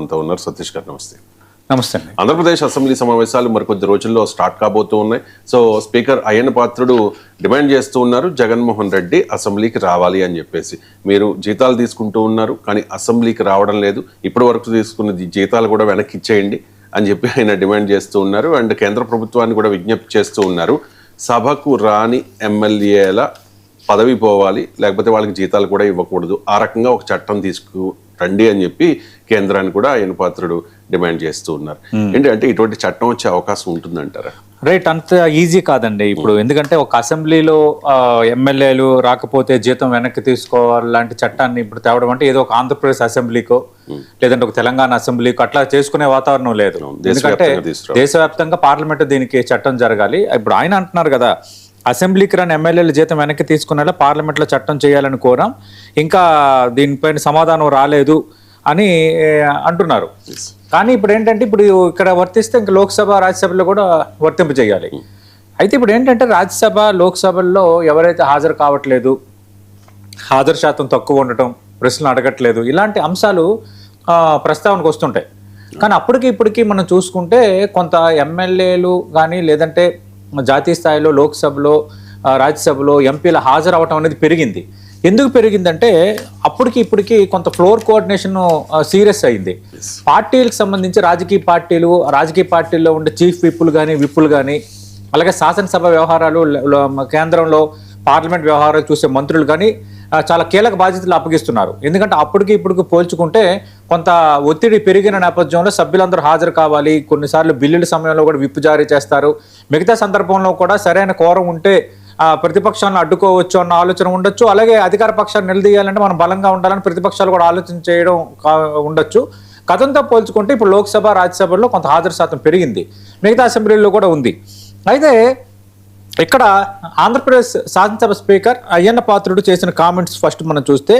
అంతా ఉన్నారు. సతీష్ గారు నమస్తే. నమస్తే అండి. ఆంధ్రప్రదేశ్ అసెంబ్లీ సమావేశాలు మరికొద్ది రోజుల్లో స్టార్ట్ కాబోతూ ఉన్నాయి. So speaker Ayyanna Patrudu demand చేస్తూ ఉన్నారు, జగన్మోహన్ రెడ్డి అసెంబ్లీకి రావాలి అని చెప్పేసి. మీరు జీతాలు తీసుకుంటూ ఉన్నారు కానీ అసెంబ్లీకి రావడం లేదు, ఇప్పటి వరకు తీసుకున్న జీతాలు కూడా వెనక్కి ఇచ్చేయండి అని చెప్పి ఆయన డిమాండ్ చేస్తూ ఉన్నారు. అండ్ కేంద్ర ప్రభుత్వాన్ని కూడా విజ్ఞప్తి చేస్తూ ఉన్నారు, సభకు రాని ఎమ్మెల్యేల పదవి పోవాలి, లేకపోతే వాళ్ళకి జీతాలు కూడా ఇవ్వకూడదు, ఆ రకంగా ఒక చట్టం తీసుకురండి అని చెప్పి కేంద్రాన్ని కూడా ఆయన పాత్రుడు డిమాండ్ చేస్తూ ఉన్నారు. ఏంటంటే ఇటువంటి చట్టం వచ్చే అవకాశం ఉంటుందంటారా? రైట్, అంత ఈజీ కాదండి ఇప్పుడు. ఎందుకంటే ఒక అసెంబ్లీలో ఎమ్మెల్యేలు రాకపోతే జీతం వెనక్కి తీసుకోవాలి లాంటి చట్టాన్ని ఇప్పుడు తేవడం అంటే ఏదో ఒక ఆంధ్రప్రదేశ్ అసెంబ్లీకో లేదంటే ఒక తెలంగాణ అసెంబ్లీకో అట్లా చేసుకునే వాతావరణం లేదు. ఎందుకంటే దేశవ్యాప్తంగా పార్లమెంట్ దీనికి చట్టం జరగాలి. ఇప్పుడు ఆయన అంటున్నారు కదా, అసెంబ్లీకి రాని ఎమ్మెల్యేల జీతం వెనక్కి తీసుకునేలా పార్లమెంట్లో చట్టం చేయాలని కోరాం, ఇంకా దీనిపైన సమాధానం రాలేదు అని అంటున్నారు. కానీ ఇప్పుడు ఏంటంటే ఇప్పుడు ఇక్కడ వర్తిస్తే ఇంకా లోక్సభ రాజ్యసభలో కూడా వర్తింపు చేయాలి. అయితే ఇప్పుడు ఏంటంటే రాజ్యసభ లోక్సభల్లో ఎవరైతే హాజరు కావట్లేదు, హాజరు శాతం తక్కువ ఉండటం, ప్రశ్నలు అడగట్లేదు, ఇలాంటి అంశాలు ప్రస్తావనకు వస్తుంటాయి. కానీ అప్పటికి ఇప్పటికీ మనం చూసుకుంటే కొంత ఎమ్మెల్యేలు కానీ లేదంటే జాతీయ స్థాయిలో లోక్సభలో రాజ్యసభలో ఎంపీల హాజరు అవటం అనేది పెరిగింది. ఎందుకు పెరిగిందంటే అప్పటికి ఇప్పటికి కొంత ఫ్లోర్ కోఆర్డినేషన్ సీరియస్ అయింది. పార్టీలకు సంబంధించి రాజకీయ పార్టీల్లో ఉండే చీఫ్ విప్పులు కానీ అలాగే శాసనసభ వ్యవహారాలు, కేంద్రంలో పార్లమెంట్ వ్యవహారాలు చూసే మంత్రులు కానీ చాలా కీలక బాధ్యతలు అప్పగిస్తున్నారు. ఎందుకంటే అప్పటికి ఇప్పటికి పోల్చుకుంటే కొంత ఒత్తిడి పెరిగిన నేపథ్యంలో సభ్యులందరూ హాజరు కావాలి. కొన్నిసార్లు బిల్లుల సమయంలో కూడా విప్పు జారీ చేస్తారు. మిగతా సందర్భంలో కూడా సరైన కోరం ఉంటే ప్రతిపక్షాలను అడ్డుకోవచ్చు అన్న ఆలోచన ఉండొచ్చు. అలాగే అధికార పక్షాన్ని నిలదీయాలంటే మనం బలంగా ఉండాలని ప్రతిపక్షాలు కూడా ఆలోచన చేయడం ఉండొచ్చు. గతంతో పోల్చుకుంటే ఇప్పుడు లోక్సభ రాజ్యసభలో కొంత హాజరు శాతం పెరిగింది, మిగతా అసెంబ్లీల్లో కూడా ఉంది. అయితే ఇక్కడ ఆంధ్రప్రదేశ్ శాసనసభ స్పీకర్ అయ్యన్న పాత్రుడు చేసిన కామెంట్స్ ఫస్ట్ మనం చూస్తే,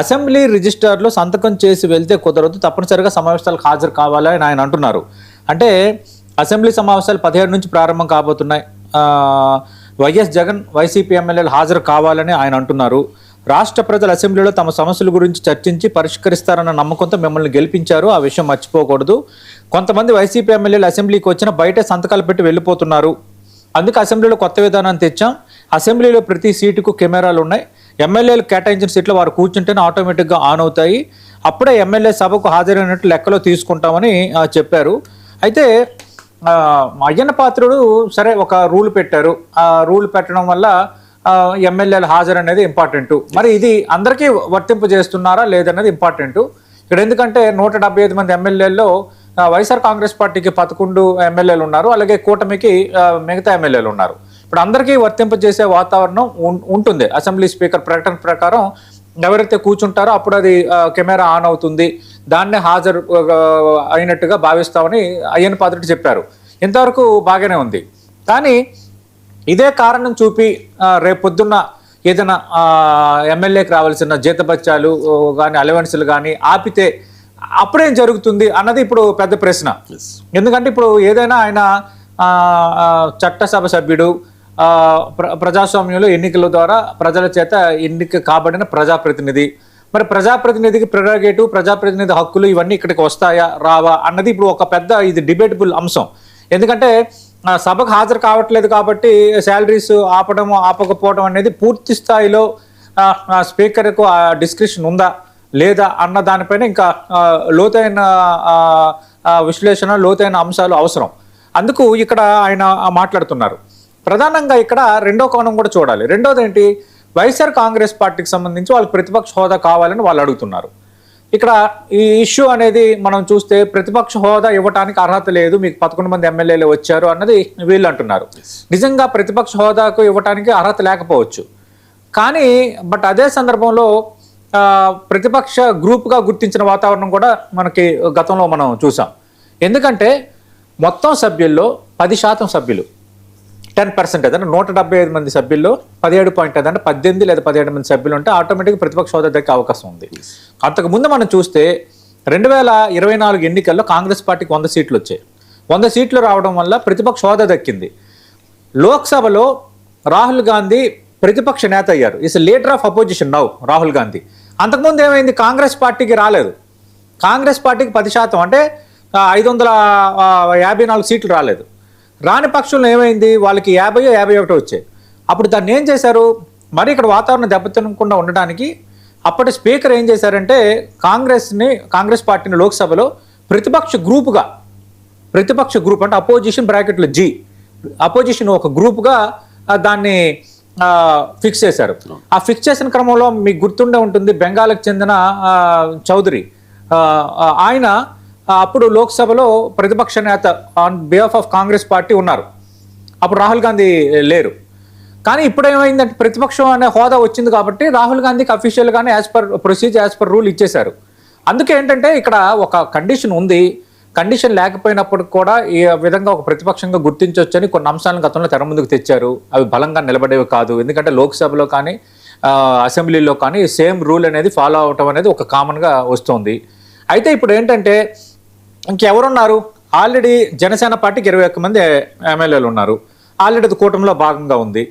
అసెంబ్లీ రిజిస్టర్లో సంతకం చేసి వెళ్తే కుదరదు, తప్పనిసరిగా సమావేశాలకు హాజరు కావాలని ఆయన అంటున్నారు. అంటే అసెంబ్లీ సమావేశాలు 17 నుంచి ప్రారంభం కాబోతున్నాయి. వైఎస్ జగన్ వైసీపీ ఎమ్మెల్యేలు హాజరు కావాలని ఆయన అంటున్నారు. రాష్ట్ర ప్రజలు అసెంబ్లీలో తమ సమస్యల గురించి చర్చించి పరిష్కరిస్తారన్న నమ్మకంతో మిమ్మల్ని గెలిపించారు, ఆ విషయం మర్చిపోకూడదు. కొంతమంది వైసీపీ ఎమ్మెల్యేలు అసెంబ్లీకి వచ్చిన బయటే సంతకాలు పెట్టి వెళ్ళిపోతున్నారు, అందుకే అసెంబ్లీలో కొత్త విధానాన్ని తెచ్చాం. అసెంబ్లీలో ప్రతి సీటుకు కెమెరాలు ఉన్నాయి, ఎమ్మెల్యేలు కేటాయించిన సీట్లు వారు కూర్చుంటేనే ఆటోమేటిక్గా ఆన్ అవుతాయి, అప్పుడే ఎమ్మెల్యే సభకు హాజరైనట్టు లెక్కలో తీసుకుంటామని చెప్పారు. అయితే అయ్యన్న పాత్రుడు సరే ఒక రూల్ పెట్టారు, ఆ రూల్ పెట్టడం వల్ల ఎమ్మెల్యేలు హాజరు అనేది ఇంపార్టెంట్. మరి ఇది అందరికీ వర్తింపు చేస్తున్నారా లేదన్నది ఇంపార్టెంట్ ఇక్కడ. ఎందుకంటే 175 మంది ఎమ్మెల్యేల్లో వైఎస్ఆర్ కాంగ్రెస్ పార్టీకి 11 ఎమ్మెల్యేలు ఉన్నారు, అలాగే కూటమికి మిగతా ఎమ్మెల్యేలు ఉన్నారు. ఇప్పుడు అందరికీ వర్తింపు చేసే వాతావరణం ఉంటుంది. అసెంబ్లీ స్పీకర్ ప్రకటన ప్రకారం ఎవరైతే కూర్చుంటారో అప్పుడు అది కెమెరా ఆన్ అవుతుంది, దాన్నే హాజరు అయినట్టుగా భావిస్తామని అయ్యన్న పాత్రుడు చెప్పారు. ఇంతవరకు బాగానే ఉంది. కానీ ఇదే కారణం చూపి రేపొద్దున్న ఏదైనా ఎమ్మెల్యేకి రావాల్సిన జీతభత్యాలు కానీ అలవెన్స్లు కానీ ఆపితే అప్పుడేం జరుగుతుంది అన్నది ఇప్పుడు పెద్ద ప్రశ్న. ఎందుకంటే ఇప్పుడు ఏదైనా ఆయన చట్టసభ సభ్యుడు, ప్రజాస్వామ్యంలో ఎన్నికల ద్వారా ప్రజల చేత ఎన్నిక కాబడిన ప్రజాప్రతినిధి. మరి ప్రజాప్రతినిధికి ప్రెరోగేటివ్, ప్రజాప్రతినిధి హక్కులు ఇవన్నీ ఇక్కడికి వస్తాయా రావా అన్నది ఇప్పుడు ఒక పెద్ద ఇది డిబేటబుల్ అంశం. ఎందుకంటే సభకు హాజరు కావట్లేదు కాబట్టి శాలరీస్ ఆపకపోవడం అనేది పూర్తి స్థాయిలో స్పీకర్కు ఆ డిస్క్రిప్షన్ ఉందా లేదా అన్న దానిపైన ఇంకా లోతైన విశ్లేషణ, లోతైన అంశాలు అవసరం. అందుకు ఇక్కడ ఆయన మాట్లాడుతున్నారు. ప్రధానంగా ఇక్కడ రెండో కోణం కూడా చూడాలి. రెండోది ఏంటి, వైఎస్ఆర్ కాంగ్రెస్ పార్టీకి సంబంధించి వాళ్ళకి ప్రతిపక్ష హోదా కావాలని వాళ్ళు అడుగుతున్నారు. ఇక్కడ ఈ ఇష్యూ అనేది మనం చూస్తే ప్రతిపక్ష హోదా ఇవ్వడానికి అర్హత లేదు, మీకు 11 మంది ఎమ్మెల్యేలు వచ్చారు అన్నది వీళ్ళు అంటున్నారు. నిజంగా ప్రతిపక్ష హోదాకు ఇవ్వడానికి అర్హత లేకపోవచ్చు, కానీ బట్ అదే సందర్భంలో ప్రతిపక్ష గ్రూప్గా గుర్తించిన వాతావరణం కూడా మనకి గతంలో మనం చూసాం. ఎందుకంటే మొత్తం సభ్యుల్లో 10% సభ్యులు 10% అంటే 175 మంది సభ్యుల్లో 17.5 అంటే 18 లేదా 17 మంది సభ్యులు ఉంటే ఆటోమేటిక్గా ప్రతిపక్ష హోదా దక్కే అవకాశం ఉంది. అంతకుముందు మనం చూస్తే 2024 ఎన్నికల్లో కాంగ్రెస్ పార్టీకి 100 సీట్లు వచ్చాయి. 100 సీట్లు రావడం వల్ల ప్రతిపక్ష హోదా దక్కింది. లోక్సభలో రాహుల్ గాంధీ ప్రతిపక్ష నేత అయ్యారు. Is leader of opposition now Rahul Gandhi. అంతకుముందు ఏమైంది, కాంగ్రెస్ పార్టీకి రాలేదు. కాంగ్రెస్ పార్టీకి 10%, అంటే 554 సీట్లు రాలేదు. రాని పక్షంలో ఏమైంది, వాళ్ళకి 50-51 వచ్చాయి. అప్పుడు దాన్ని ఏం చేశారు, మరి ఇక్కడ వాతావరణం దెబ్బతినకుండా ఉండడానికి అప్పటి స్పీకర్ ఏం చేశారంటే కాంగ్రెస్ పార్టీని లోక్సభలో ప్రతిపక్ష గ్రూప్ అంటే అపోజిషన్ బ్రాకెట్లో G, అపోజిషన్ ఒక గ్రూప్గా దాన్ని ఫిక్స్ చేశారు. ఆ ఫిక్స్ చేసిన క్రమంలో మీకు గుర్తుండే ఉంటుంది, బెంగాల్కి చెందిన చౌదరి ఆయన అప్పుడు లోక్సభలో ప్రతిపక్ష నేత on behalf of Congress party ఉన్నారు. అప్పుడు రాహుల్ గాంధీ లేరు. కానీ ఇప్పుడు ఏమైందంటే ప్రతిపక్షం అనే హోదా వచ్చింది కాబట్టి రాహుల్ గాంధీకి అఫీషియల్గానే as per procedure, as per rule ఇచ్చేశారు. అందుకే ఏంటంటే ఇక్కడ ఒక కండిషన్ ఉంది. కండిషన్ లేకపోయినప్పుడు కూడా ఈ విధంగా ఒక ప్రతిపక్షంగా గుర్తించవచ్చని కొన్ని అంశాలను గతంలో తెర ముందుకు తెచ్చారు. అవి బలంగా నిలబడేవి కాదు. ఎందుకంటే లోక్సభలో కానీ అసెంబ్లీలో కానీ సేమ్ రూల్ అనేది ఫాలో అవటం అనేది ఒక కామన్గా వస్తుంది. అయితే ఇప్పుడు ఏంటంటే ఇంకెవరున్నారు, ఆల్రెడీ జనసేన పార్టీకి 21 మంది ఎమ్మెల్యేలు ఉన్నారు. ఆల్రెడీ అది కూటమిలో భాగంగా ఉంది.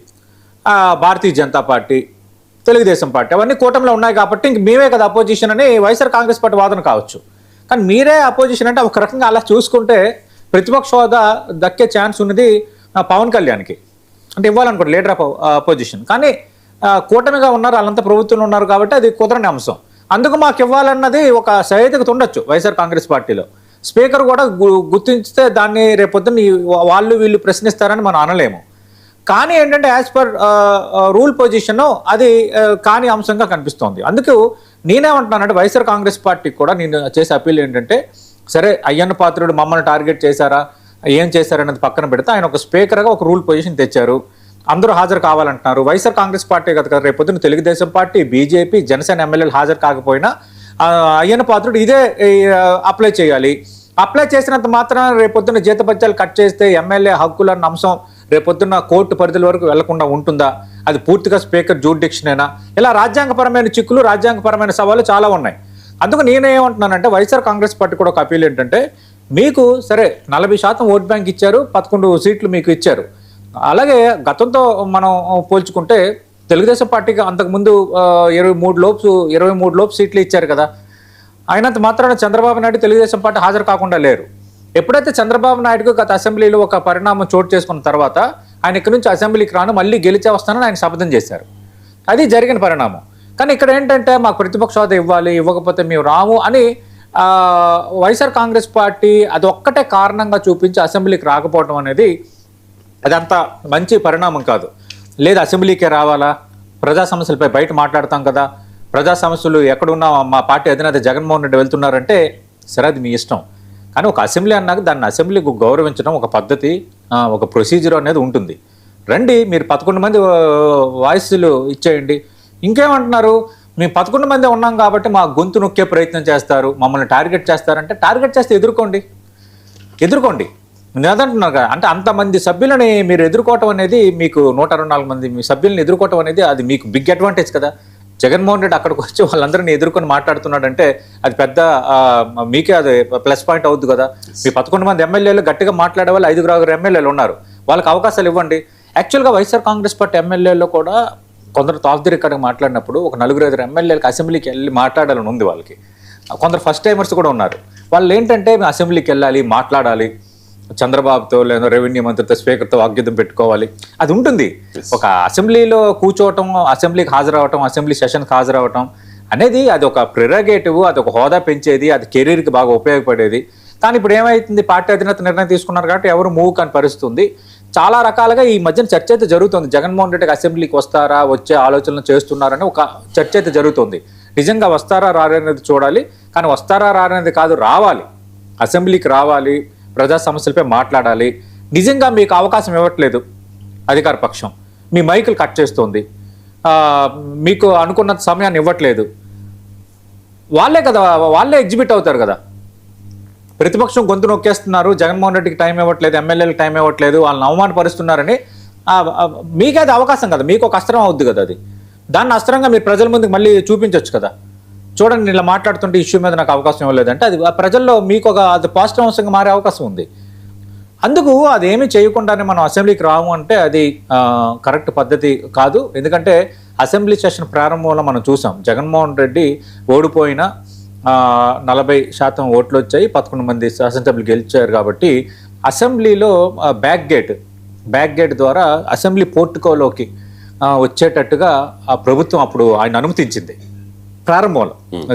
భారతీయ జనతా పార్టీ, తెలుగుదేశం పార్టీ అవన్నీ కూటమిలో ఉన్నాయి కాబట్టి ఇంక మేమే కదా అపోజిషన్ అని వైఎస్ఆర్ కాంగ్రెస్ పార్టీ వాదన కావచ్చు. కానీ మీరే అపోజిషన్ అంటే ఒక రకంగా అలా చూసుకుంటే ప్రతిపక్ష హోదా దక్కే ఛాన్స్ ఉన్నది పవన్ కళ్యాణ్కి, అంటే ఇవ్వాలనుకోండి లీడర్ ఆఫ్ అపోజిషన్. కానీ కూటమిగా ఉన్నారు, వాళ్ళంతా ప్రభుత్వంలో ఉన్నారు కాబట్టి అది కుదరని అంశం. అందుకు మాకు ఇవ్వాలన్నది ఒక సహేతుకత ఉండొచ్చు వైఎస్ఆర్ కాంగ్రెస్ పార్టీలో. స్పీకర్ కూడా గుర్తించితే దాన్ని రేపొద్దున వాళ్ళు వీళ్ళు ప్రశ్నిస్తారని మనం అనలేము. కానీ ఏంటంటే యాజ్ పర్ రూల్ పొజిషన్ అది కాని అంశంగా కనిపిస్తోంది. అందుకు నేనేమంటున్నానంటే వైఎస్ఆర్ కాంగ్రెస్ పార్టీకి కూడా నేను చేసే అప్పీల్ ఏంటంటే, సరే అయ్యన్న పాత్రుడు మమ్మల్ని టార్గెట్ చేశారా, ఏం చేశారనేది పక్కన పెడితే ఆయన ఒక స్పీకర్గా ఒక రూల్ పొజిషన్ తెచ్చారు. అందరూ హాజరు కావాలంటున్నారు. వైఎస్ఆర్ కాంగ్రెస్ పార్టీ కదా రేపొద్దున తెలుగుదేశం పార్టీ, బీజేపీ, జనసేన ఎమ్మెల్యేలు హాజరు కాకపోయినా అయ్యన్న పాత్రుడు ఇదే అప్లై చేయాలి. అప్లై చేసినంత మాత్రం రేపొద్దున జీతభత్యాలు కట్ చేస్తే ఎమ్మెల్యే హక్కులు అన్న అంశం రేపొద్దున కోర్టు పరిధుల వరకు వెళ్లకుండా ఉంటుందా? అది పూర్తిగా స్పీకర్ జ్యూరిడిక్షనేనా? ఇలా రాజ్యాంగపరమైన చిక్కులు, రాజ్యాంగపరమైన సవాళ్ళు చాలా ఉన్నాయి. అందుకు నేనేమంటున్నానంటే వైఎస్ఆర్ కాంగ్రెస్ పార్టీ కూడా ఒక అపీల్ ఏంటంటే, మీకు సరే 40% ఓట్ బ్యాంక్ ఇచ్చారు, 11 సీట్లు మీకు ఇచ్చారు. అలాగే గతంతో మనం పోల్చుకుంటే తెలుగుదేశం పార్టీకి అంతకుముందు 23 లోపు సీట్లు ఇచ్చారు కదా. అయినంత మాత్రాన చంద్రబాబు నాయుడు తెలుగుదేశం పార్టీ హాజరు కాకుండా లేరు. ఎప్పుడైతే చంద్రబాబు నాయుడుకు గత అసెంబ్లీలో ఒక పరిణామం చోటు చేసుకున్న తర్వాత ఆయన ఇక్కడి నుంచి అసెంబ్లీకి రాను, మళ్ళీ గెలిచే వస్తానని ఆయన శపథం చేశారు. అది జరిగిన పరిణామం. కానీ ఇక్కడ ఏంటంటే మాకు ప్రతిపక్ష హోదా ఇవ్వాలి, ఇవ్వకపోతే మేము రాము అని వైఎస్ఆర్ కాంగ్రెస్ పార్టీ అది ఒక్కటే కారణంగా చూపించి అసెంబ్లీకి రాకపోవడం అనేది అదంత మంచి పరిణామం కాదు. లేదు అసెంబ్లీకే రావాలా, ప్రజా సమస్యలపై బయట మాట్లాడతాం కదా, ప్రజా సమస్యలు ఎక్కడున్నా మా పార్టీ అధినేత జగన్మోహన్ రెడ్డి వెళ్తున్నారంటే సరే అది మీ ఇష్టం. కానీ ఒక అసెంబ్లీ అన్నాక దాన్ని అసెంబ్లీకి గౌరవించడం ఒక పద్ధతి, ఒక ప్రొసీజర్ అనేది ఉంటుంది. రండి, మీరు 11 మంది వాయిస్లు ఇచ్చేయండి. ఇంకేమంటున్నారు, మేము 11 మంది ఉన్నాం కాబట్టి మా గొంతు నొక్కే ప్రయత్నం చేస్తారు, మమ్మల్ని టార్గెట్ చేస్తారంటే టార్గెట్ చేస్తే ఎదుర్కోండి. నేను అదంటున్నాను కదా, అంటే అంతమంది సభ్యులని మీరు ఎదుర్కోవటం అనేది, మీకు 124 మంది మీ సభ్యులను ఎదుర్కోవటం అనేది అది మీకు బిగ్ అడ్వాంటేజ్ కదా. జగన్మోహన్ రెడ్డి అక్కడికి వచ్చి వాళ్ళందరినీ ఎదుర్కొని మాట్లాడుతున్నాడంటే అది పెద్ద మీకే అది ప్లస్ పాయింట్ అవుద్ది కదా. మీ 11 మంది ఎమ్మెల్యేలు గట్టిగా మాట్లాడే వాళ్ళు 5 ఎమ్మెల్యేలు ఉన్నారు, వాళ్ళకి అవకాశాలు ఇవ్వండి. యాక్చువల్గా వైఎస్ఆర్ కాంగ్రెస్ పార్టీ ఎమ్మెల్యేలో కూడా కొందరు టాప్ ది రికార్డ్గా మాట్లాడినప్పుడు ఒక 4-5 ఎమ్మెల్యేలకు అసెంబ్లీకి వెళ్ళి మాట్లాడాలని ఉంది వాళ్ళకి. కొందరు ఫస్ట్ టైమర్స్ కూడా ఉన్నారు. వాళ్ళు ఏంటంటే మేము అసెంబ్లీకి వెళ్ళాలి, మాట్లాడాలి, చంద్రబాబుతో లేదా రెవెన్యూ మంత్రితో, స్పీకర్తో వాగ్యుద్ధం పెట్టుకోవాలి, అది ఉంటుంది. ఒక అసెంబ్లీలో కూర్చోవటం, అసెంబ్లీకి హాజరవటం, అసెంబ్లీ సెషన్కి హాజరవటం అనేది అది ఒక ప్రిరగేటివ్, అది ఒక హోదా పెంచేది, అది కెరీర్కి బాగా ఉపయోగపడేది. కానీ ఇప్పుడు ఏమైతుంది, పార్టీ అధినేత నిర్ణయం తీసుకున్నారు కాబట్టి ఎవరు మూవ్ కాని పరిస్థితుంది. చాలా రకాలుగా ఈ మధ్యన చర్చ అయితే జరుగుతుంది. జగన్మోహన్ రెడ్డికి అసెంబ్లీకి వస్తారా, వచ్చే ఆలోచనలు చేస్తున్నారని ఒక చర్చ అయితే జరుగుతుంది. నిజంగా వస్తారా రారనేది చూడాలి. కానీ వస్తారా రారనేది కాదు, రావాలి, అసెంబ్లీకి రావాలి, ప్రజా సమస్యలపై మాట్లాడాలి. నిజంగా మీకు అవకాశం ఇవ్వట్లేదు అధికార పక్షం, మీ మైకులు కట్ చేస్తుంది, మీకు అనుకున్న సమయాన్ని ఇవ్వట్లేదు, వాళ్ళే ఎగ్జిబిట్ అవుతారు కదా. ప్రతిపక్షం గొంతు నొక్కేస్తున్నారు, జగన్మోహన్ రెడ్డికి టైం ఇవ్వట్లేదు, ఎమ్మెల్యేలకు టైం ఇవ్వట్లేదు, వాళ్ళని అవమానపరుస్తున్నారని మీకే అది అవకాశం కదా, మీకు ఒక అస్త్రం అవుద్ది కదా. అది దాన్ని అస్త్రంగా మీరు ప్రజల ముందుకు మళ్ళీ చూపించవచ్చు కదా. చూడండి, ఇలా మాట్లాడుతుంటే ఇష్యూ మీద నాకు అవకాశం ఇవ్వలేదంటే అది ప్రజల్లో మీకు అది పాజిటివ్ అంశంగా మారే అవకాశం ఉంది. అందుకు అదేమీ చేయకుండానే మనం అసెంబ్లీకి రాము అంటే అది కరెక్ట్ పద్ధతి కాదు. ఎందుకంటే అసెంబ్లీ సెషన్ ప్రారంభంలో మనం చూసాం, జగన్మోహన్ రెడ్డి ఓడిపోయిన 40% ఓట్లు వచ్చాయి, 11 మంది శాసనసభ్యులు గెలిచారు. కాబట్టి అసెంబ్లీలో బ్యాక్ గేట్ ద్వారా అసెంబ్లీ పోర్టుకోలోకి వచ్చేటట్టుగా ఆ ప్రభుత్వం అప్పుడు ఆయన అనుమతించింది ప్రారంభంలో.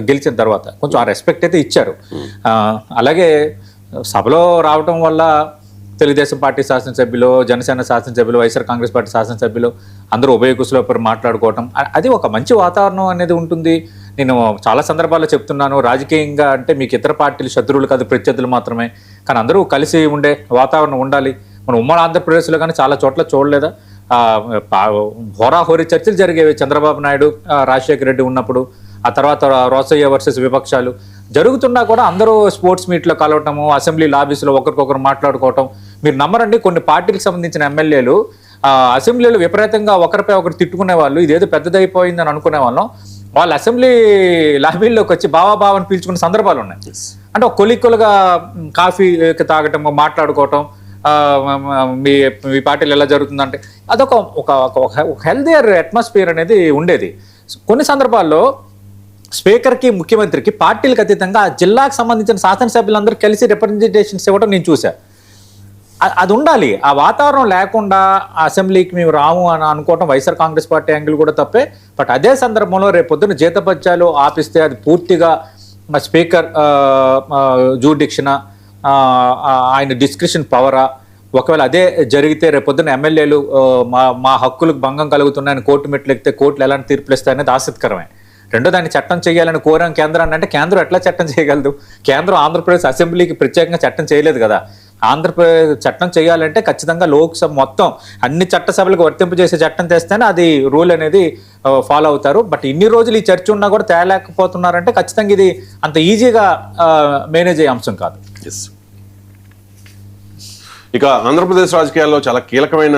గెలిచిన తర్వాత కొంచెం ఆ రెస్పెక్ట్ అయితే ఇచ్చారు. అలాగే సభలో రావటం వల్ల తెలుగుదేశం పార్టీ శాసనసభ్యులు, జనసేన శాసనసభ్యులు, వైఎస్ఆర్ కాంగ్రెస్ పార్టీ శాసనసభ్యులు అందరూ ఉభయ కుశలోపరి మాట్లాడుకోవటం, అది ఒక మంచి వాతావరణం అనేది ఉంటుంది. నేను చాలా సందర్భాల్లో చెప్తున్నాను, రాజకీయంగా అంటే మీకు ఇతర పార్టీలు శత్రువులు కాదు, ప్రత్యర్థులు మాత్రమే. కానీ అందరూ కలిసి ఉండే వాతావరణం ఉండాలి. మనం ఉమ్మడి ఆంధ్రప్రదేశ్లో కానీ చాలా చోట్ల చూడలేదా, హోరాహోరీ చర్చలు జరిగేవి చంద్రబాబు నాయుడు, రాజశేఖర రెడ్డి ఉన్నప్పుడు. ఆ తర్వాత రోసయ్య వర్సెస్ విపక్షాలు జరుగుతున్నా కూడా అందరూ స్పోర్ట్స్ మీట్లో కలవటము, అసెంబ్లీ లాబీస్లో ఒకరికొకరు మాట్లాడుకోవటం. మీరు నమ్మరండి, కొన్ని పార్టీలకు సంబంధించిన ఎమ్మెల్యేలు అసెంబ్లీలో విపరీతంగా ఒకరిపై ఒకరు తిట్టుకునే వాళ్ళు, ఇదేదో పెద్దదైపోయిందని అనుకునే వాళ్ళం. వాళ్ళు అసెంబ్లీ లాబీల్లోకి వచ్చి బావాని పీల్చుకునే సందర్భాలు ఉన్నాయి. అంటే ఒక కొలిక్కులుగా కాఫీ తాగటం, మాట్లాడుకోవటం, మీ పార్టీలు ఎలా జరుగుతుందంటే అదొక ఒక హెల్దియర్ అట్మాస్ఫియర్ అనేది ఉండేది. కొన్ని సందర్భాల్లో స్పీకర్కి, ముఖ్యమంత్రికి పార్టీలకు అతీతంగా జిల్లాకు సంబంధించిన శాసనసభ్యులందరూ కలిసి రిప్రజెంటేషన్స్ ఇవ్వడం నేను చూసా. అది ఉండాలి. ఆ వాతావరణం లేకుండా అసెంబ్లీకి మేము రాము అని అనుకోవటం వైఎస్ఆర్ కాంగ్రెస్ పార్టీ యాంగిల్ కూడా తప్పే. బట్ అదే సందర్భంలో రేపు పొద్దున్న జీతపత్యాలు ఆపిస్తే అది పూర్తిగా స్పీకర్ జూడిక్షన్, ఆయన డిస్క్రిషన్ పవరా, ఒకవేళ అదే జరిగితే రేపు పొద్దున్న ఎమ్మెల్యేలు మా హక్కులకు భంగం కలుగుతున్నాయని కోర్టు మెట్లు ఎక్కితే కోర్టులు ఎలాంటి తీర్పులు ఇస్తాయనేది ఆసక్తికరమే. రెండో దాన్ని చట్టం చేయాలని కోరాం కేంద్రాన్ని, అంటే కేంద్రం ఎట్లా చట్టం చేయగలదు? కేంద్రం ఆంధ్రప్రదేశ్ అసెంబ్లీకి ప్రత్యేకంగా చట్టం చేయలేదు కదా. ఆంధ్రప్రదేశ్ చట్టం చేయాలంటే ఖచ్చితంగా లోక్సభ మొత్తం అన్ని చట్టసభలకు వర్తింపజేసే చట్టం తెస్తేనే అది రూల్ అనేది ఫాలో అవుతారు. బట్ ఇన్ని రోజులు ఈ చర్చ ఉన్నా కూడా తేలేకపోతున్నారంటే ఖచ్చితంగా ఇది అంత ఈజీగా మేనేజ్ అయ్యే అంశం కాదు. ఇక ఆంధ్రప్రదేశ్ రాజకీయాల్లో చాలా కీలకమైన